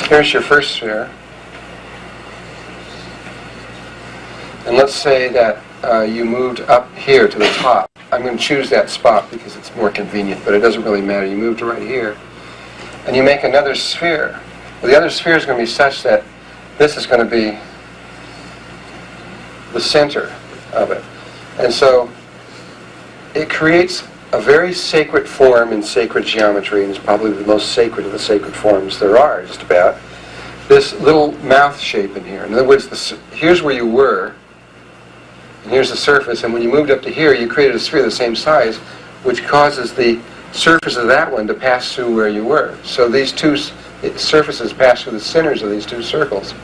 Here's your first sphere. And let's say that you moved up here to the top. I'm going to choose that spot because it's more convenient, but it doesn't really matter. You move to right here, and you make another sphere. Well, the other sphere is going to be such that this is going to be the center of it. And so it creates a very sacred form in sacred geometry, and it's probably the most sacred of the sacred forms there are, just about. This little mouth shape in here. In other words, here's where you were, and here's the surface, and when you moved up to here, you created a sphere the same size, which causes the surface of that one to pass through where you were. So these two surfaces pass through the centers of these two circles.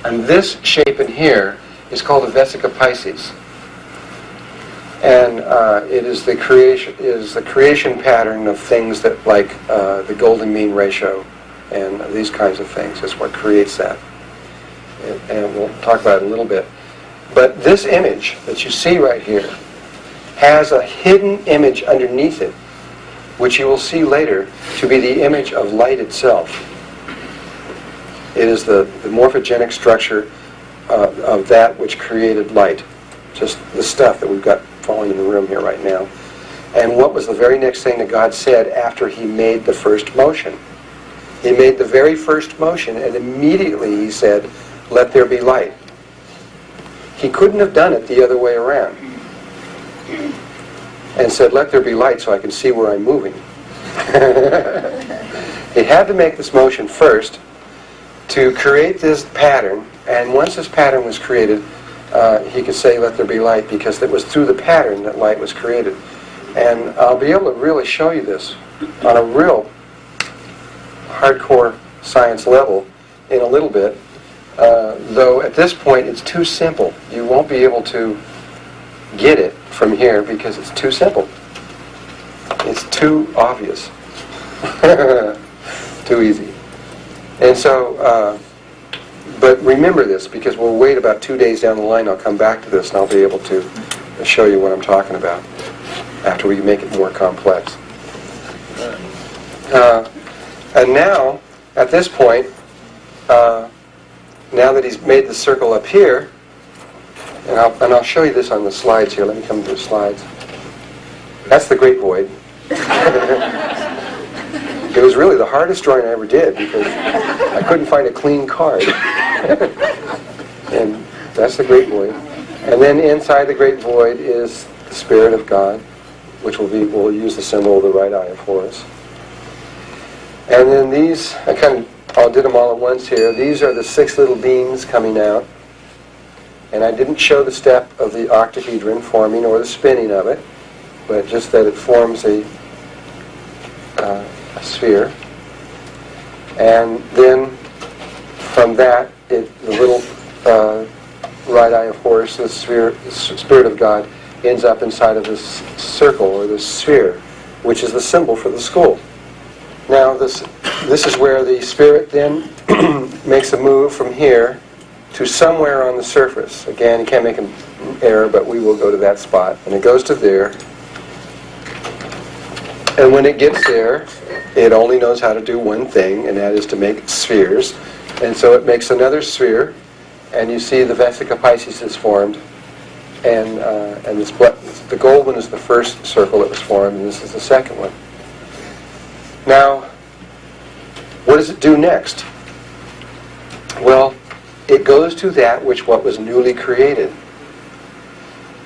And this shape in here is called a vesica Pisces. And it is the creation pattern of things that, like the golden mean ratio and these kinds of things, is what creates that. And we'll talk about it in a little bit. But this image that you see right here has a hidden image underneath it, which you will see later to be the image of light itself. It is the morphogenic structure of that which created light. Just the stuff that we've got falling in the room here right now. And what was the very next thing that God said after He made the first motion? He made the very first motion, and immediately He said, "Let there be light." He couldn't have done it the other way around. And said, "Let there be light so I can see where I'm moving." He had to make this motion first to create this pattern, and once this pattern was created, he could say, "Let there be light," because it was through the pattern that light was created. And I'll be able to really show you this on a real hardcore science level in a little bit, though at this point it's too simple. You won't be able to get it from here because it's too simple. It's too obvious. Too easy. And so, but remember this, because we'll wait about 2 days down the line, I'll come back to this and I'll be able to show you what I'm talking about after we make it more complex. And now, at this point, now that he's made the circle up here, and I'll show you this on the slides here. Let me come to the slides. That's the Great Void. It was really the hardest drawing I ever did because I couldn't find a clean card. And that's the Great Void. And then inside the Great Void is the Spirit of God, which we'll use the symbol of the right eye of Horus. And then these, I did them all at once here. These are the 6 little beams coming out. And I didn't show the step of the octahedron forming or the spinning of it, but just that it forms a sphere. And then from that, the little right eye of Horus, the Spirit of God, ends up inside of this circle or this sphere, which is the symbol for the school. Now this is where the Spirit then makes a move from here to somewhere on the surface. Again, you can't make an error, but we will go to that spot. And it goes to there. And when it gets there, it only knows how to do one thing, and that is to make spheres. And so it makes another sphere, and you see the vesica Pisces is formed. And the gold one is the first circle that was formed, and this is the second one. Now, what does it do next? Well, it goes to that what was newly created.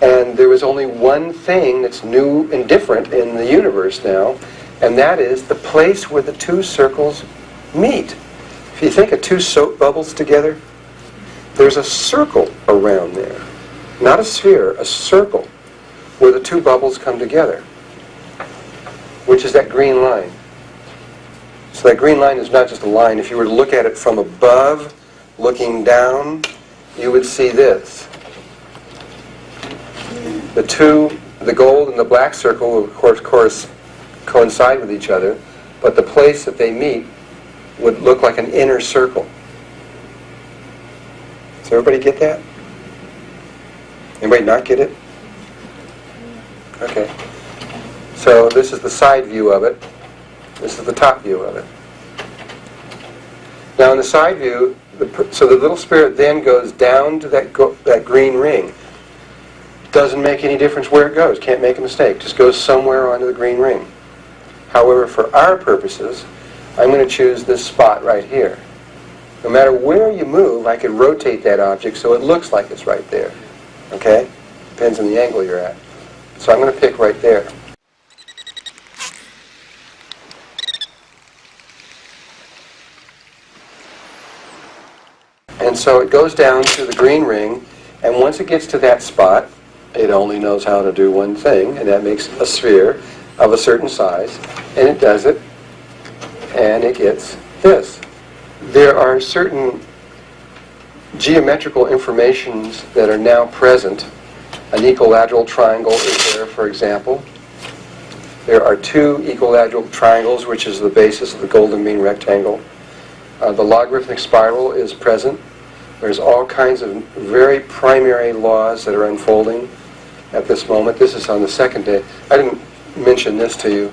And there was only one thing that's new and different in the universe now, and that is the place where the 2 circles meet. If you think of 2 soap bubbles together, there's a circle around there. Not a sphere, a circle, where the 2 bubbles come together, which is that green line. So that green line is not just a line. If you were to look at it from above, looking down, you would see this. The gold and the black circle will, of course, coincide with each other, but the place that they meet would look like an inner circle. Does everybody get that? Anybody not get it? Okay. So this is the side view of it. This is the top view of it. Now in the side view, so the little spirit then goes down to that green ring. Doesn't make any difference where it goes. Can't make a mistake. Just goes somewhere onto the green ring. However, for our purposes, I'm going to choose this spot right here. No matter where you move, I can rotate that object so it looks like it's right there. Okay? Depends on the angle you're at. So I'm going to pick right there. And so it goes down to the green ring, and once it gets to that spot, it only knows how to do one thing, and that makes a sphere of a certain size, and it does it, and it gets this. There are certain geometrical informations that are now present. An equilateral triangle is there, for example. There are two equilateral triangles, which is the basis of the golden mean rectangle. The logarithmic spiral is present. There's all kinds of very primary laws that are unfolding at this moment. This is on the second day. I didn't mention this to you.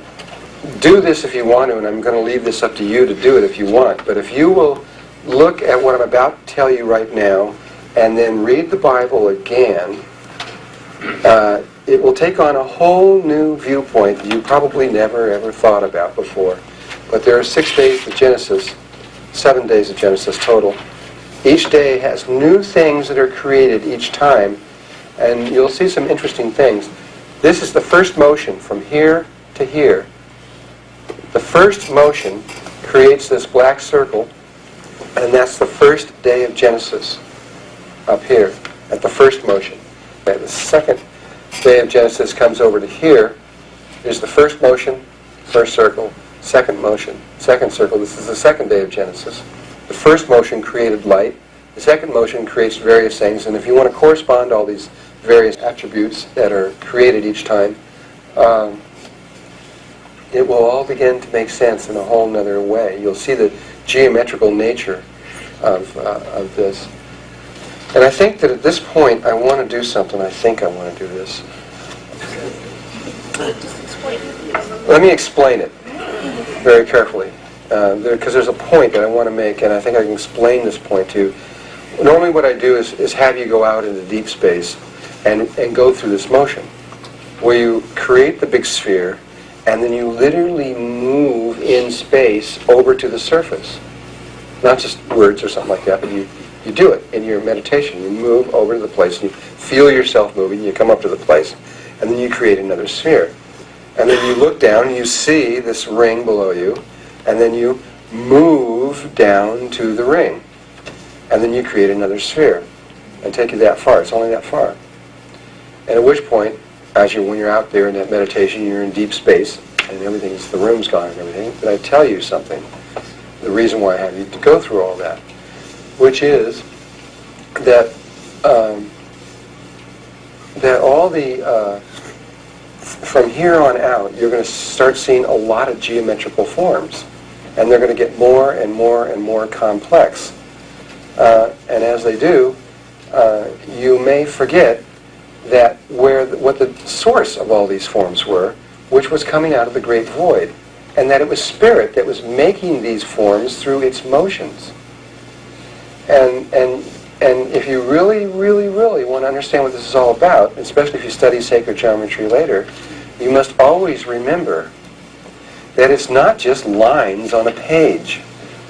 Do this if you want to, and I'm going to leave this up to you to do it if you want. But if you will look at what I'm about to tell you right now, and then read the Bible again, it will take on a whole new viewpoint that you probably never ever thought about before. But there are 6 days of Genesis, 7 days of Genesis total. Each day has new things that are created each time, and you'll see some interesting things. This is the first motion from here to here. The first motion creates this black circle, and that's the first day of Genesis up here at the first motion. And the second day of Genesis comes over to here. There's the first motion, first circle, second motion, second circle. This is the second day of Genesis. The first motion created light. The second motion creates various things, and if you want to correspond all these various attributes that are created each time, it will all begin to make sense in a whole nother way. You'll see the geometrical nature of this. And I think that at this point I want to do something. I think I want to do this. Let me explain it very carefully, because there's a point that I want to make, and I think I can explain this point to you. Normally what I do is have you go out into deep space and go through this motion, where you create the big sphere, and then you literally move in space over to the surface. Not just words or something like that, but you do it in your meditation. You move over to the place, and you feel yourself moving, you come up to the place, and then you create another sphere. And then you look down, and you see this ring below you, and then you move down to the ring. And then you create another sphere. And take you that far. It's only that far. And at which point, when you're out there in that meditation, you're in deep space, and the room's gone and everything, but I tell you something. The reason why I have you to go through all that, which is that from here on out, you're going to start seeing a lot of geometrical forms, and they're going to get more and more and more complex. And as they do, you may forget that what the source of all these forms were, which was coming out of the great void, and that it was spirit that was making these forms through its motions. And if you really, really, really want to understand what this is all about, especially if you study sacred geometry later, you must always remember that it's not just lines on a page,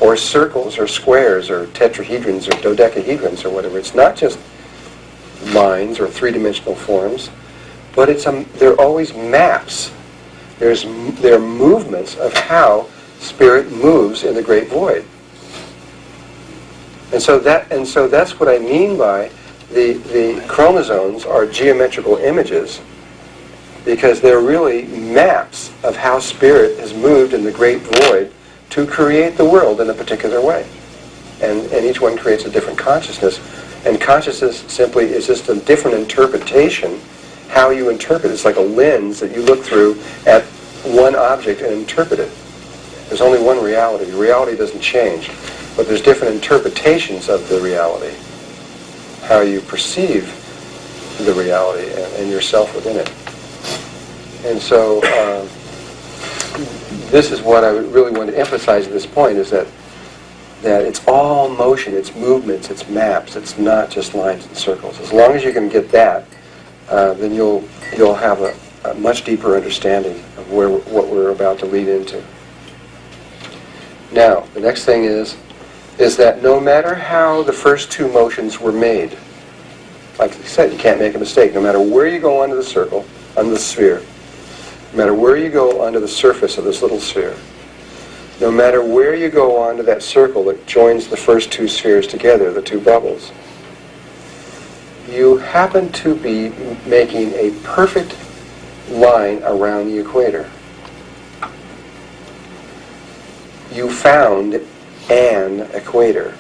or circles, or squares, or tetrahedrons, or dodecahedrons, or whatever. It's not just lines or three-dimensional forms, but they're always maps. They're movements of how spirit moves in the great void. And so that's what I mean by the chromosomes are geometrical images, because they're really maps of how spirit has moved in the great void to create the world in a particular way. And each one creates a different consciousness. And consciousness simply is just a different interpretation, how you interpret it. It's like a lens that you look through at one object and interpret it. There's only one reality. Reality doesn't change, but there's different interpretations of the reality, how you perceive the reality and yourself within it. And so this is what I really want to emphasize at this point, is that that it's all motion, it's movements, it's maps, it's not just lines and circles. As long as you can get that, then you'll have a much deeper understanding of what we're about to lead into. Now, the next thing is that no matter how the first two motions were made, like I said, you can't make a mistake. No matter where you go onto the circle, onto the sphere, no matter where you go onto the surface of this little sphere, no matter where you go onto that circle that joins the first two spheres together, the two bubbles, you happen to be making a perfect line around the equator. You found an equator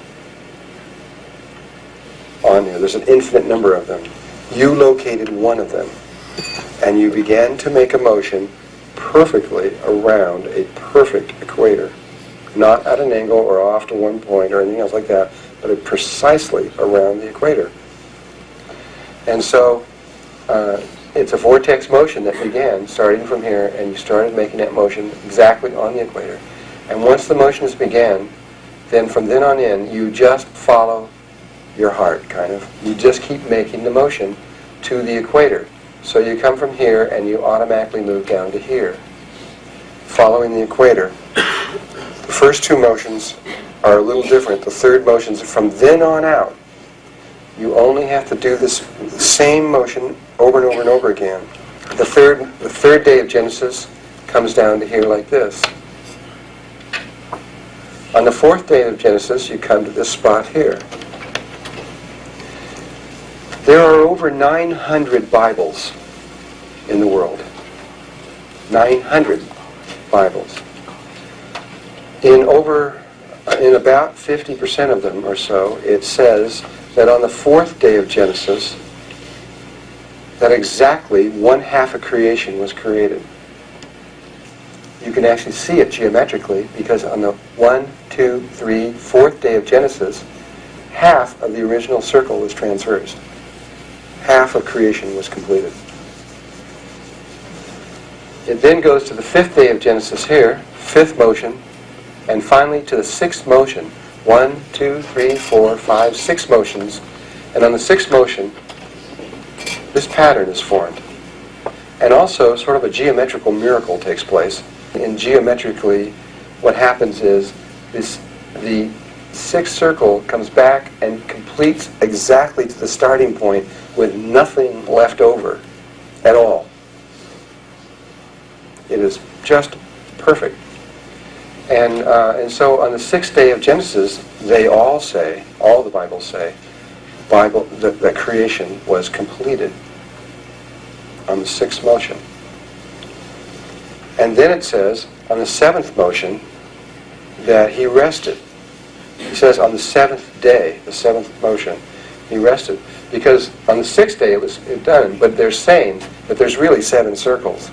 on there. There's an infinite number of them. You located one of them, and you began to make a motion perfectly around a perfect equator. Not at an angle or off to one point or anything else like that, but precisely around the equator. And so it's a vortex motion that began starting from here, and you started making that motion exactly on the equator. And once the motions began, then from then on in, you just follow your heart, kind of. You just keep making the motion to the equator. So you come from here and you automatically move down to here, following the equator. The first two motions are a little different. The third motions, from then on out, you only have to do this same motion over and over and over again. The third day of Genesis comes down to here like this. On the fourth day of Genesis, you come to this spot here. There are over 900 Bibles in the world. 900 Bibles. In about 50% of them or so, it says that on the fourth day of Genesis, that exactly one half of creation was created. You can actually see it geometrically, because on the 1, 2, 3, fourth day of Genesis, half of the original circle was transversed. Half of creation was completed. It then goes to the fifth day of Genesis here, fifth motion, and finally to the sixth motion. 1, 2, 3, 4, 5, 6 motions. And on the sixth motion, this pattern is formed. And also, sort of a geometrical miracle takes place. And geometrically, what happens is the sixth circle comes back and completes exactly to the starting point with nothing left over at all. It is just perfect. And so on the sixth day of Genesis, they all say, all the Bibles say, that creation was completed on the sixth motion. And then it says, on the seventh motion, that he rested. He says on the seventh day, the seventh motion, he rested. Because on the sixth day it was done, but they're saying that there's really 7 circles.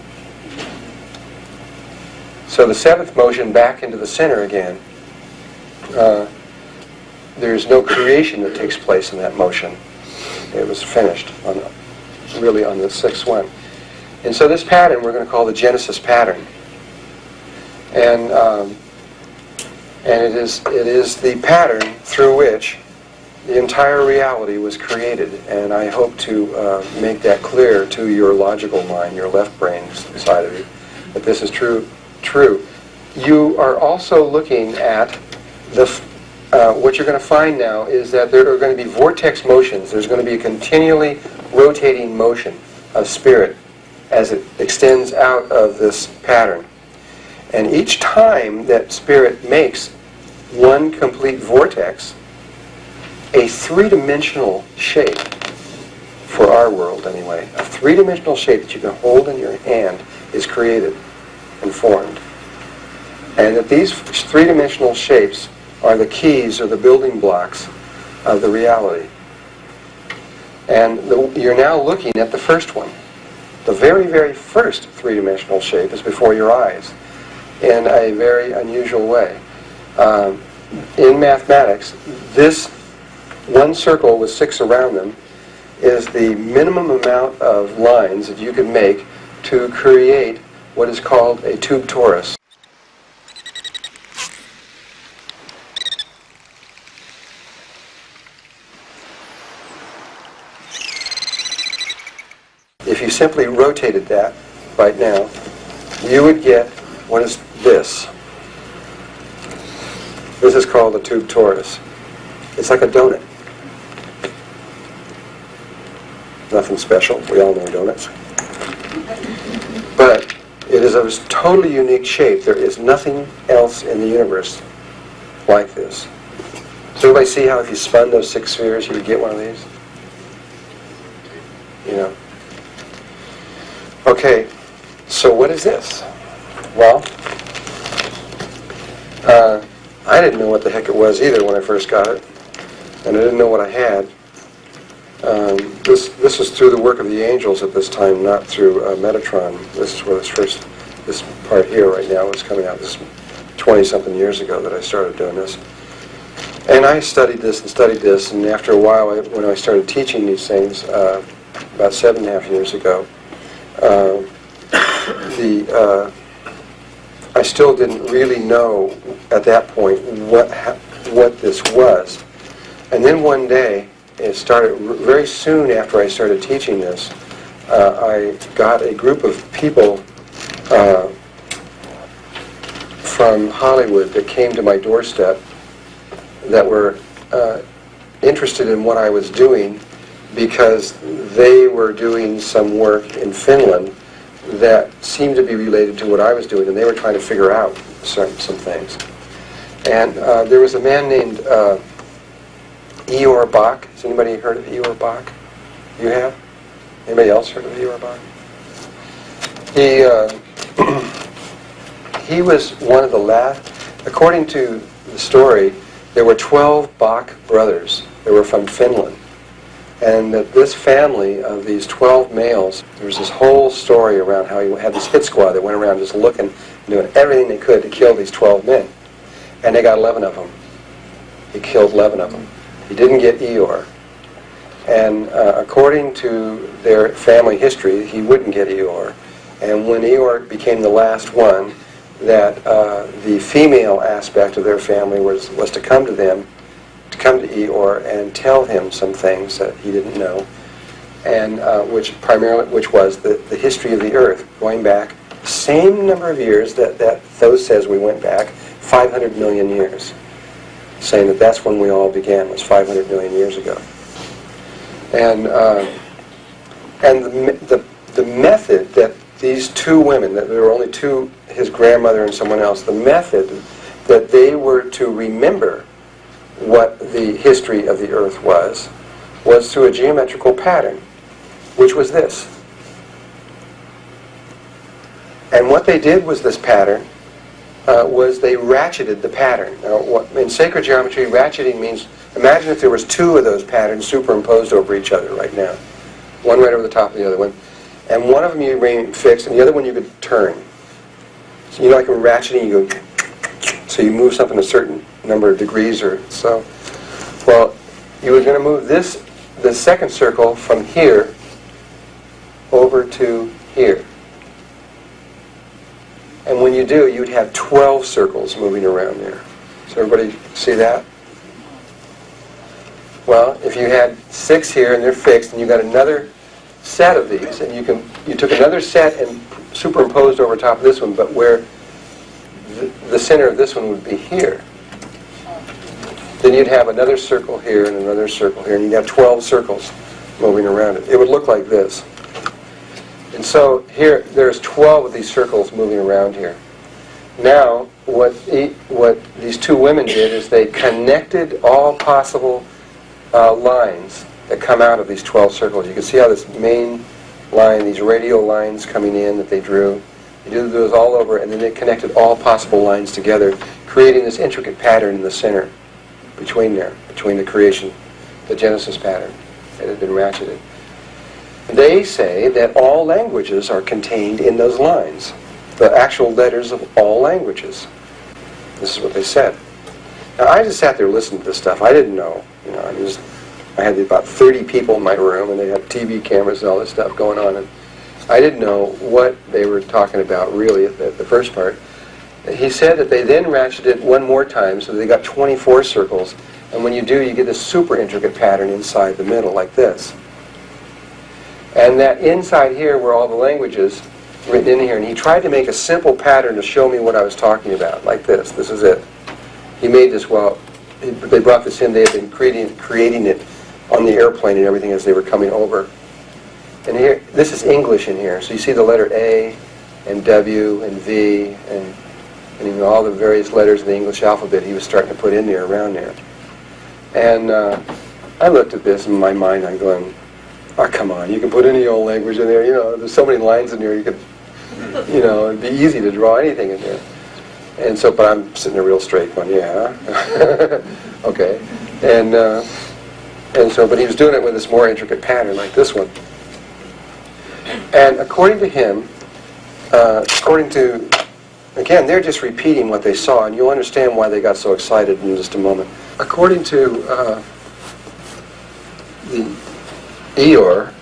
So the seventh motion back into the center again, there's no creation that takes place in that motion. It was finished really on the sixth one. And so this pattern we're going to call the Genesis pattern. And it is the pattern through which the entire reality was created. And I hope to make that clear to your logical mind, your left brain side of you, that this is true. You are also looking at what you're going to find now is that there are going to be vortex motions. There's going to be a continually rotating motion of spirit as it extends out of this pattern. And each time that spirit makes one complete vortex, a three-dimensional shape, for our world anyway, a three-dimensional shape that you can hold in your hand is created and formed. And that these three-dimensional shapes are the keys or the building blocks of the reality. And you're now looking at the first one. The very, very first three-dimensional shape is before your eyes in a very unusual way. In mathematics, this one circle with 6 around them is the minimum amount of lines that you can make to create what is called a tube torus. you simply rotated that right now, you would get what is this. This is called a tube torus. It's like a donut. Nothing special. We all know donuts. But it is of a totally unique shape. There is nothing else in the universe like this. So everybody see how if you spun those 6 spheres, you would get one of these? You know. Okay, so what is this? Well, I didn't know what the heck it was either when I first got it, and I didn't know what I had. This was through the work of the angels at this time, not through Metatron. This is what this part here right now is coming out. This is 20-something years ago that I started doing this. And I studied this, and after a while, when I started teaching these things, about 7.5 years ago, I still didn't really know at that point what this was. And then one day, it started very soon after I started teaching this, I got a group of people from Hollywood that came to my doorstep that were interested in what I was doing because they were doing some work in Finland that seemed to be related to what I was doing, and they were trying to figure out some things. And there was a man named Eeyore Bach. Has anybody heard of Eeyore Bach? You have? Anybody else heard of Eeyore Bach? He was one of the last, according to the story, there were 12 Bach brothers that were from Finland. And that this family of these 12 males, there was this whole story around how he had this hit squad that went around just looking and doing everything they could to kill these 12 men. And they got 11 of them. He killed 11 of them. He didn't get Eeyore. And according to their family history, he wouldn't get Eeyore. And when Eeyore became the last one, that the female aspect of their family was to come to them, to come to Eeyore and tell him some things that he didn't know, and which was the history of the Earth, going back same number of years that Thoth says we went back, 500 million years, saying that that's when we all began, was 500 million years ago. And the method that these 2 women, that there were only 2, his grandmother and someone else, the method that they were to remember what the history of the Earth was through a geometrical pattern, which was this. And what they did was this pattern, was they ratcheted the pattern. Now, in sacred geometry, ratcheting means, imagine if there was 2 of those patterns superimposed over each other right now. One right over the top of the other one. And one of them you remain fixed, and the other one you could turn. So you know, like in ratcheting, you go, so you move something a certain number of degrees or so. Well, you were going to move the second circle from here over to here. And when you do, you'd have 12 circles moving around there. So everybody see that? Well, if you had 6 here and they're fixed, and you got another set of these, and you took another set and superimposed over top of this one, but where the center of this one would be here, then you'd have another circle here and another circle here, and you'd have 12 circles moving around it. It would look like this. And so here, there's 12 of these circles moving around here. Now, what these 2 women did is they connected all possible lines that come out of these 12 circles. You can see how this main line, these radial lines coming in that they drew, they do those all over, and then they connected all possible lines together, creating this intricate pattern in the center between the creation, the Genesis pattern that had been ratcheted. They say that all languages are contained in those lines, the actual letters of all languages. This is what they said. Now, I just sat there listening to this stuff. I didn't know. You know, I had about 30 people in my room, and they had TV cameras and all this stuff going on, and I didn't know what they were talking about really at the first part. He said that they then ratcheted it one more time, so they got 24 circles, and when you do, you get this super intricate pattern inside the middle, like this. And that inside here were all the languages written in here. And he tried to make a simple pattern to show me what I was talking about, like this. This is it. He made this, well, they brought this in. They had been creating it on the airplane and everything as they were coming over. And here, this is English in here. So you see the letter A and W and V and you know, all the various letters of the English alphabet he was starting to put in there, around there. And I looked at this in my mind. I'm going, oh, come on, you can put any old language in there. You know, there's so many lines in there. You could, you know, it'd be easy to draw anything in there. And so, but I'm sitting there real straight going, yeah, okay. And so, but he was doing it with this more intricate pattern like this one. And according to him, again, they're just repeating what they saw, and you'll understand why they got so excited in just a moment. According to the Eeyore,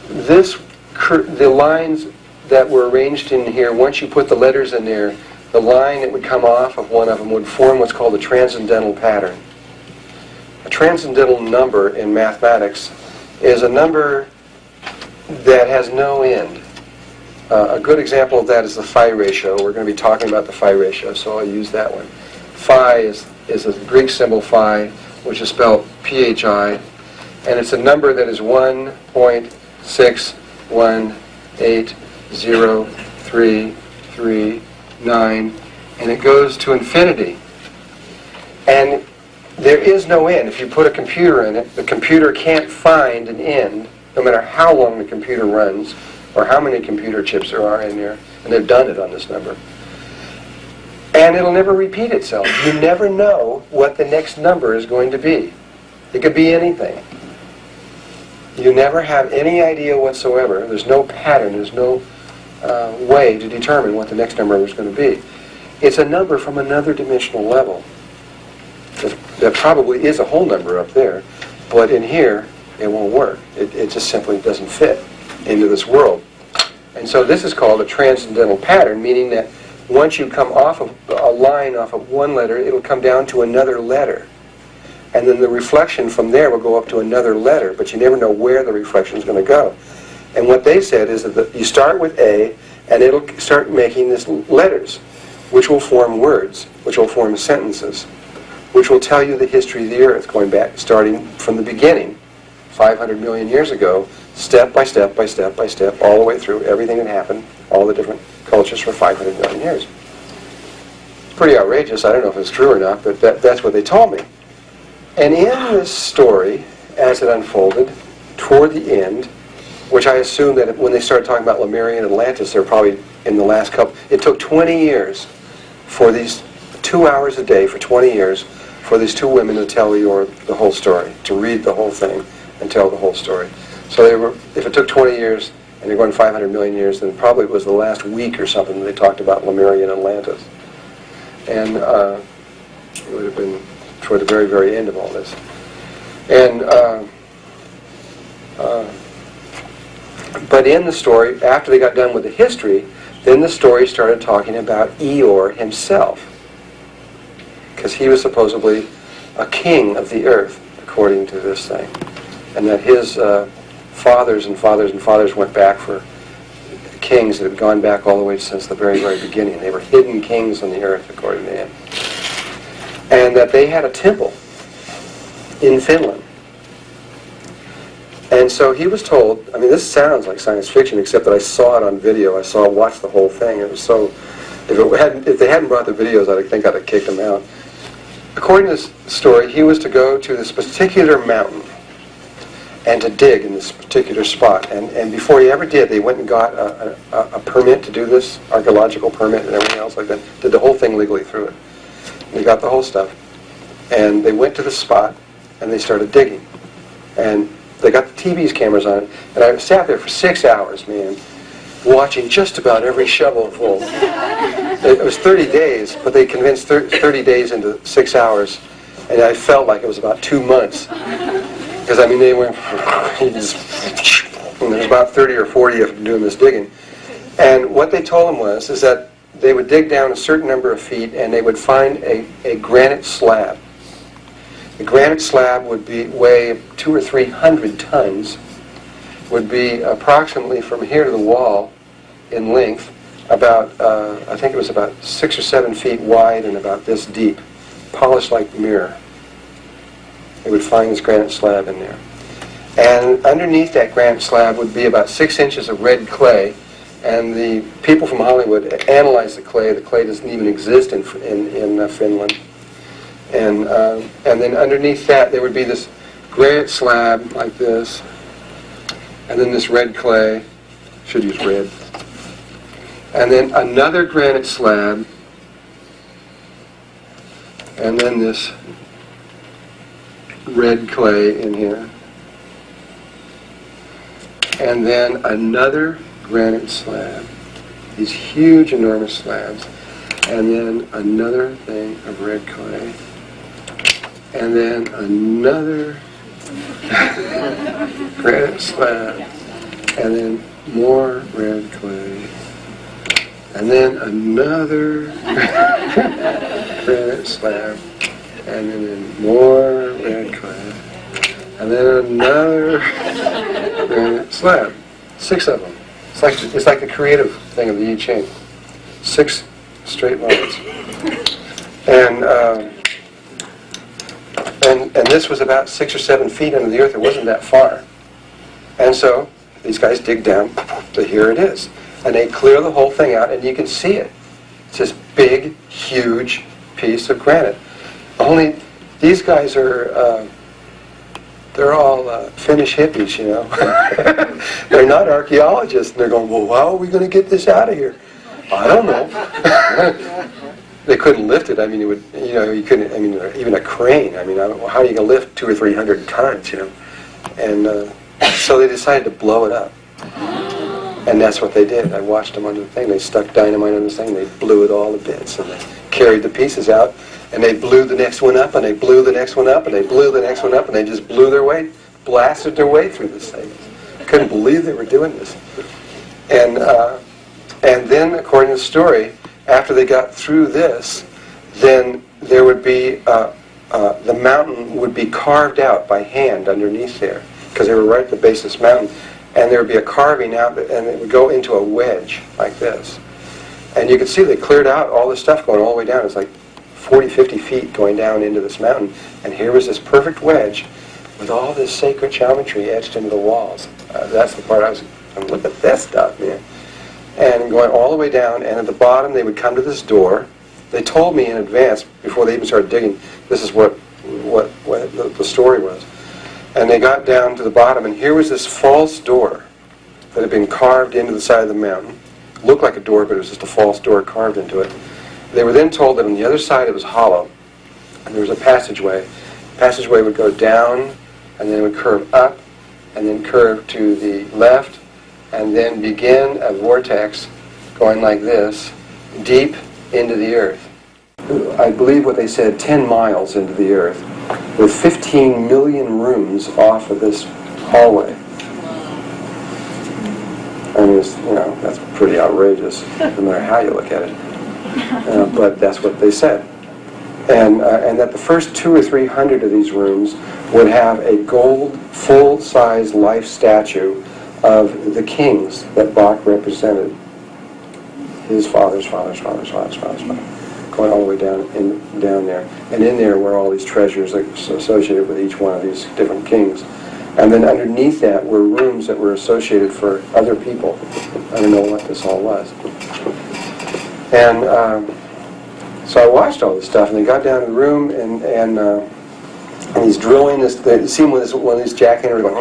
the lines that were arranged in here, once you put the letters in there, the line that would come off of one of them would form what's called a transcendental pattern. A transcendental number in mathematics is a number that has no end. A good example of that is the phi ratio. We're going to be talking about the phi ratio, so I'll use that one. Phi is a Greek symbol phi, which is spelled P-H-I, and it's a number that is 1.6180339, and it goes to infinity. And there is no end. If you put a computer in it, the computer can't find an end, no matter how long the computer runs, or how many computer chips there are in there, and they've done it on this number. And it'll never repeat itself. You never know what the next number is going to be. It could be anything. You never have any idea whatsoever. There's no pattern. There's no way to determine what the next number is going to be. It's a number from another dimensional level. There probably is a whole number up there, but in here, it won't work. It just simply doesn't fit into this world. And so this is called a transcendental pattern, meaning that once you come off of a line off of one letter, it'll come down to another letter. And then the reflection from there will go up to another letter, but you never know where the reflection is going to go. And what they said is that you start with A, and it'll start making these letters, which will form words, which will form sentences, which will tell you the history of the earth, going back, starting from the beginning, 500 million years ago, step by step by step by step, all the way through everything that happened, all the different cultures for 500 million years. It's pretty outrageous. I don't know if it's true or not, but that's what they told me. And in this story, as it unfolded, toward the end, which I assume that when they started talking about Lemurian Atlantis, they're probably in the last couple, it took 20 years for these 2 hours a day for 20 years for these two women to tell the whole story, to read the whole thing and tell the whole story. So if it took 20 years and they're going 500 million years, then probably it was the last week or something that they talked about Lemurian Atlantis. And it would have been toward the very, very end of all this. And but in the story, after they got done with the history, then the story started talking about Eeyore himself, because he was supposedly a king of the earth, according to this thing, and that his fathers and fathers and fathers went back for kings that had gone back all the way since the very, very beginning. They were hidden kings on the earth, according to him. And that they had a temple in Finland. And so he was told, I mean, this sounds like science fiction, except that I saw it on video. I watched the whole thing. It was so, if they hadn't brought the videos, I think I'd have kicked them out. According to this story, he was to go to this particular mountain and to dig in this particular spot. And before he ever did, they went and got a permit to do this, archaeological permit and everything else like that. Did the whole thing legally through it. They got the whole stuff. And they went to the spot and they started digging. And they got the TV's cameras on it. And I sat there for 6 hours, man, watching just about every shovel full. It was 30 days, but they condensed 30 days into 6 hours. And I felt like it was about 2 months. Because, I mean, they went, and there's about 30 or 40 of them doing this digging. And what they told them is that they would dig down a certain number of feet and they would find a granite slab. The granite slab would weigh 200 or 300 tons, would be approximately from here to the wall in length, about, I think it was about 6 or 7 feet wide and about this deep, polished like mirror. They would find this granite slab in there. And underneath that granite slab would be about 6 inches of red clay, and the people from Hollywood analyzed the clay. The clay doesn't even exist in Finland. And then underneath that there would be this granite slab like this, and then this red clay, should use red, and then another granite slab, and then this red clay in here, and then another granite slab, these huge enormous slabs, and then another thing of red clay, and then another granite slab, and then more red clay, and then another granite slab, and then more red clay, and then another granite slab. 6 of them. It's like the creative thing of the I Ching. 6 straight lines. And this was about 6 or 7 feet under the earth. It wasn't that far. And so these guys dig down, but here it is. And they clear the whole thing out, and you can see it. It's this big, huge piece of granite. Only these guys are, they're all Finnish hippies, you know. They're not archaeologists, and they're going, well, how are we going to get this out of here? I don't know. They couldn't lift it. I mean, it would, you know, you couldn't, I mean, even a crane. I mean, how are you going to lift 200 or 300 tons, you know? And so they decided to blow it up. And that's what they did. I watched them under the thing. They stuck dynamite on this thing, they blew it all to bits, and they carried the pieces out, and they blew the next one up, and they blew the next one up, and they blew the next one up, and they just blew their way, blasted their way through this thing. Couldn't believe they were doing this. And then, according to the story, after they got through this, then there would be, the mountain would be carved out by hand underneath there, because they were right at the base of this mountain, and there would be a carving out, and it would go into a wedge like this. And you could see they cleared out all this stuff going all the way down. It's like 40, 50 feet going down into this mountain, and here was this perfect wedge with all this sacred geometry etched into the walls. That's the part I was, look at this stuff, man. And going all the way down, and at the bottom they would come to this door. They told me in advance, before they even started digging, this is what the story was. And they got down to the bottom, and here was this false door that had been carved into the side of the mountain. It looked like a door, but it was just a false door carved into it. They were then told that on the other side it was hollow, and there was a passageway. The passageway would go down, and then it would curve up, and then curve to the left, and then begin a vortex going like this, deep into the earth. I believe what they said, 10 miles into the earth, with 15 million rooms off of this hallway. I mean, you know, that's pretty outrageous, no matter how you look at it. But that's what they said. And that the first 200 or 300 of these rooms would have a gold, full-size life statue of the kings that Bach represented. His fathers, going all the way down there. And in there were all these treasures associated with each one of these different kings. And then underneath that were rooms that were associated for other people. I don't know what this all was. And so I watched all this stuff, and they got down to the room, and he's drilling this. They see one of these jackhammers going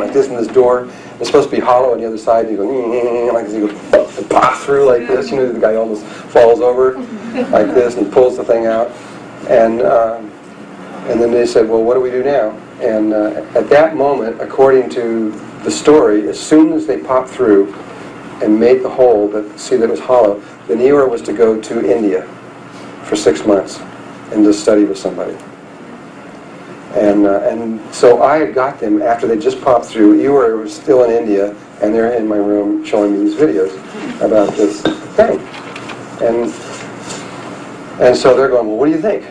like this in this door. It's supposed to be hollow on the other side. And he goes like this. He goes pop through like this. You know, the guy almost falls over like this, and he pulls the thing out. And then they said, well, what do we do now? And at that moment, according to the story, as soon as they popped through and made the hole, see that it was hollow, the Eeyore was to go to India for 6 months and to study with somebody. And so I had got them after they just popped through. Eeyore was still in India, and they're in my room showing me these videos about this thing. And so they're going, well, what do you think?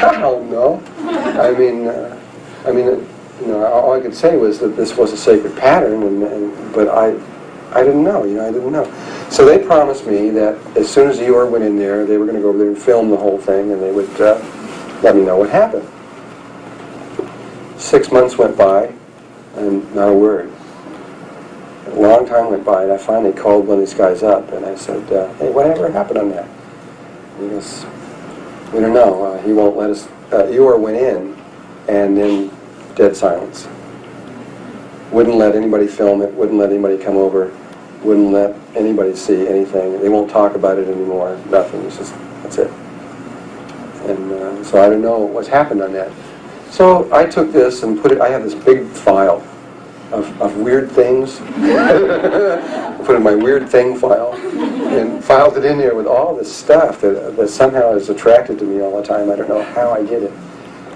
I don't know. I mean, all I could say was that this was a sacred pattern, but I didn't know, I didn't know. So they promised me that as soon as Eeyore went in there, they were going to go over there and film the whole thing, and they would let me know what happened. 6 months went by, and not a word. A long time went by, and I finally called one of these guys up, and I said, hey, whatever happened on that? And he goes, we don't know. He won't let us. Eeyore went in, and then dead silence. Wouldn't let anybody film it, wouldn't let anybody come over, wouldn't let anybody see anything. They won't talk about it anymore, nothing. It's just, that's it. And so I don't know what's happened on that. So I took this and put it, I have this big file of weird things. Put it in my weird thing file and filed it in there with all this stuff that somehow is attracted to me all the time. I don't know how I did it.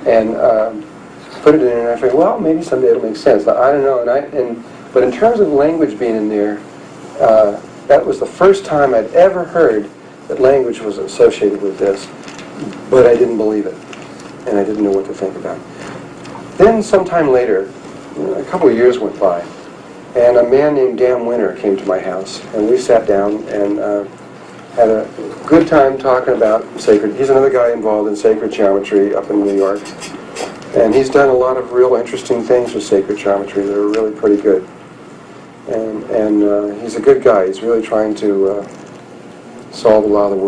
And put it in there, and I figured, well, maybe someday it'll make sense. Now, I don't know. But in terms of language being in there, that was the first time I'd ever heard that language was associated with this, but I didn't believe it, and I didn't know what to think about it. Then sometime later, a couple of years went by, and a man named Dan Winter came to my house, and we sat down and had a good time talking about sacred. He's another guy involved in sacred geometry up in New York, and he's done a lot of real interesting things with sacred geometry that are really pretty good. And he's a good guy. He's really trying to solve a lot of the world.